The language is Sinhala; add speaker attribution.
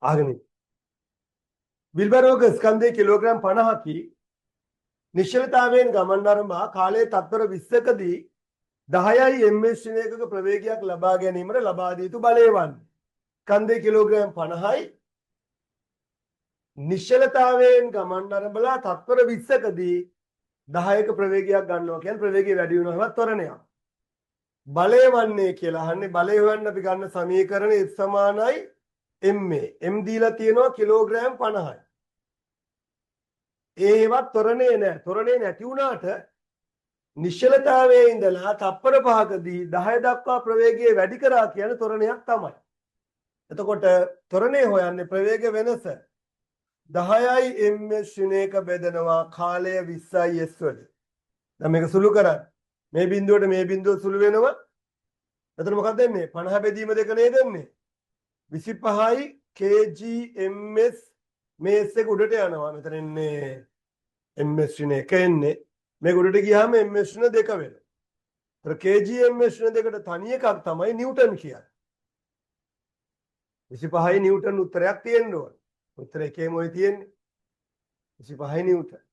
Speaker 1: ආගෙන විල්බරෝග ස්කන්ධයේ කිලෝග්‍රෑම් 50කි නිශ්චලතාවයෙන් ගමන් අරඹා කාලයේ තත්පර 20කදී 10යි ms ශ්‍රේණියක ප්‍රවේගයක් ලබා ගැනීමට ලබා දී යුතු බලය වන්නේ ස්කන්ධයේ කිලෝග්‍රෑම් 50යි නිශ්චලතාවයෙන් ගමන් අරඹලා තත්පර 20කදී 10ක ප්‍රවේගයක් ගන්නවා කියන්නේ ප්‍රවේගය වැඩි වෙනවා ත්වරණයක් බලය වන්නේ කියලා අහන්නේ බලය හොයන්න අපි ගන්න සමීකරණය F සමානයි ma m දීලා තියෙනවා කිලෝග්‍රෑම් 50යි ඒවත් ත්වරණේ නැහැ ත්වරණේ නැති වුණාට නිශ්චලතාවයේ ඉඳලා තප්පර 5කදී 10 දක්වා ප්‍රවේගය වැඩි කරා කියන ත්වරණයක් තමයි එතකොට ත්වරණේ හොයන්නේ ප්‍රවේග වෙනස 10යි ms ශ්‍රේණියක බෙදනවා කාලය 20යි s වලින් දැන් මේක සුළු කරන්න මේ බිඳුවට මේ බිඳුව සුළු වෙනවා. එතන මොකක්ද වෙන්නේ? 50 බෙදීම දෙක නේද වෙන්නේ? 25යි kg/ms මේ s එක උඩට යනවා. මෙතන එන්නේ ms ශ්‍රේණිය එක එන්නේ. මේක උඩට ගියාම ms ශ්‍රේණිය දෙක වෙනවා. ඒතර kg/ms ශ්‍රේණිය දෙකට තනි එකක් තමයි නිව්ටන් කියන්නේ. 25යි නිව්ටන් උත්තරයක් තියෙන්න ඕන. උත්තර එකේම ඔය තියෙන්නේ. 25යි නිව්ටන්.